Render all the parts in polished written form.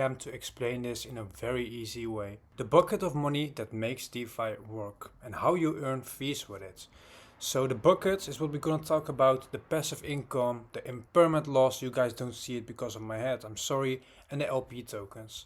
attempt to explain this in a very easy way. The bucket of money that makes DeFi work and how you earn fees with it. So the bucket is what we're going to talk about, the passive income, the impermanent loss, you guys don't see it because of my head, I'm sorry, and the LP tokens.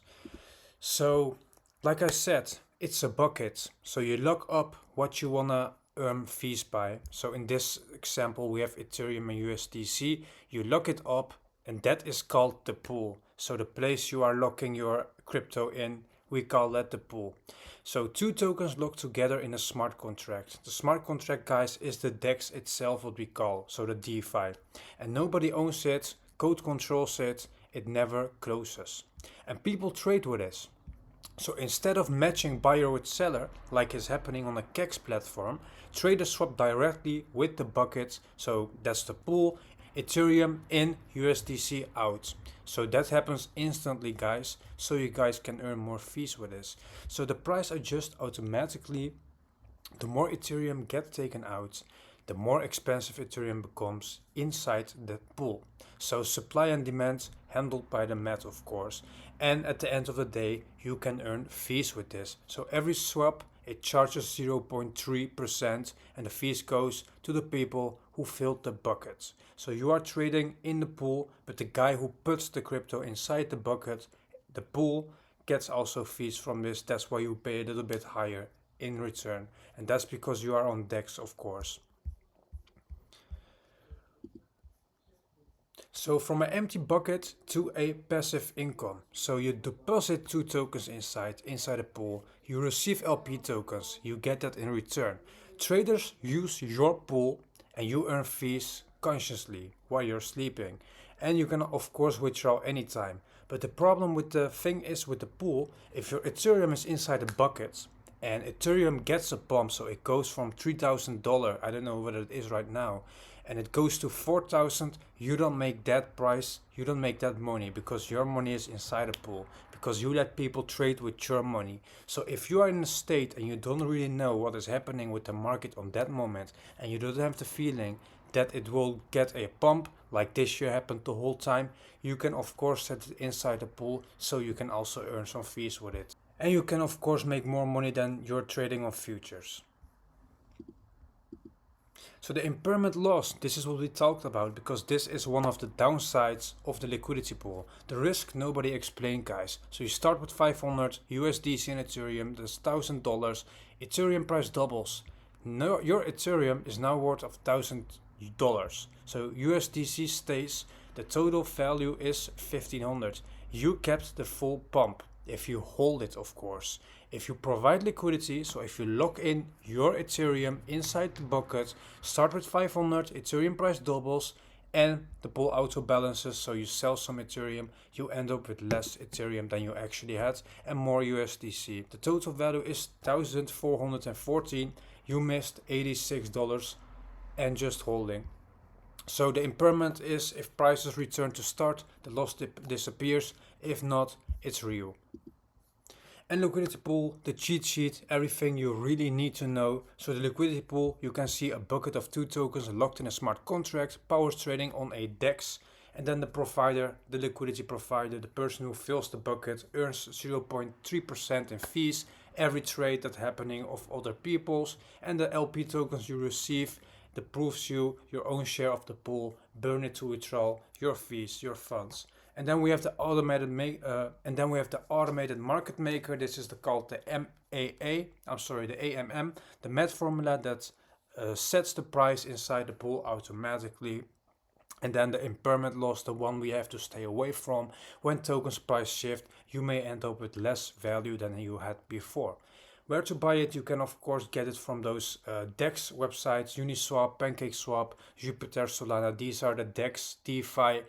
So like I said, it's a bucket. So you lock up what you want to earn fees by. So in this example, we have Ethereum and USDC. You lock it up and that is called the pool. So the place you are locking your crypto in, we call that the pool. So two tokens locked together in a smart contract. The smart contract, guys, is the DEX itself, what we call, so the DeFi. And nobody owns it, code controls it, it never closes. And people trade with this. So instead of matching buyer with seller, like is happening on a KEX platform, traders swap directly with the bucket. So that's the pool, Ethereum in, USDC out. So that happens instantly, guys. So you guys can earn more fees with this. So the price adjusts automatically. The more Ethereum get taken out, the more expensive Ethereum becomes inside the pool. So supply and demand handled by the MET, of course. And at the end of the day, you can earn fees with this. So every swap, it charges 0.3% and the fees goes to the people who filled the bucket. So you are trading in the pool, but the guy who puts the crypto inside the bucket, the pool, gets also fees from this. That's why you pay a little bit higher in return. And that's because you are on DEX, of course. So from an empty bucket to a passive income. So you deposit two tokens inside a pool. You receive LP tokens. You get that in return. Traders use your pool and you earn fees consciously while you're sleeping. And you can of course withdraw anytime. But the problem with the thing is with the pool, if your Ethereum is inside the bucket and Ethereum gets a bump, so it goes from $3,000, I don't know what it is right now, and it goes to 4,000, you don't make that price, you don't make that money because your money is inside a pool, because you let people trade with your money. So if you are in a state and you don't really know what is happening with the market on that moment, and you don't have the feeling that it will get a pump like this year happened the whole time, you can of course set it inside the pool so you can also earn some fees with it. And you can of course make more money than you're trading on futures. So the impermanent loss, this is what we talked about, because this is one of the downsides of the liquidity pool. The risk nobody explained, guys. So you start with 500 USDC and Ethereum, that's $1,000. Ethereum price doubles. No, your Ethereum is now worth of $1,000. So USDC stays, the total value is 1,500. You kept the full pump. If you hold it, of course. If you provide liquidity, so if you lock in your Ethereum inside the bucket, start with 500, Ethereum price doubles, and the pool auto balances, so you sell some Ethereum, you end up with less Ethereum than you actually had, and more USDC. The total value is 1,414, you missed $86 and just holding. So the impermanent is, if prices return to start, the loss disappears, if not, it's real. And liquidity pool, the cheat sheet, everything you really need to know. So the liquidity pool, you can see a bucket of two tokens locked in a smart contract, powers trading on a DEX. And then the provider, the liquidity provider, the person who fills the bucket, earns 0.3% in fees every trade that's happening of other people's. And the LP tokens you receive, that proves you your own share of the pool, burn it to withdraw your fees, your funds. And then we have the automated market maker. This is called the AMM, the MET formula that sets the price inside the pool automatically. And then the impermanent loss, the one we have to stay away from. When tokens price shift, you may end up with less value than you had before. Where to buy it? You can of course get it from those DEX websites, Uniswap, PancakeSwap, Jupiter, Solana. These are the DEX, DeFi,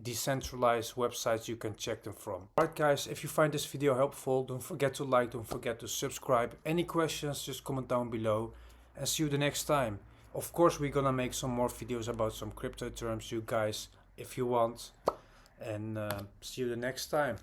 decentralized websites you can check them from. Alright guys, if you find this video helpful, don't forget to like, don't forget to subscribe. Any questions, just comment down below, and see you the next time. Of course we're gonna make some more videos about some crypto terms, you guys, if you want. And see you the next time.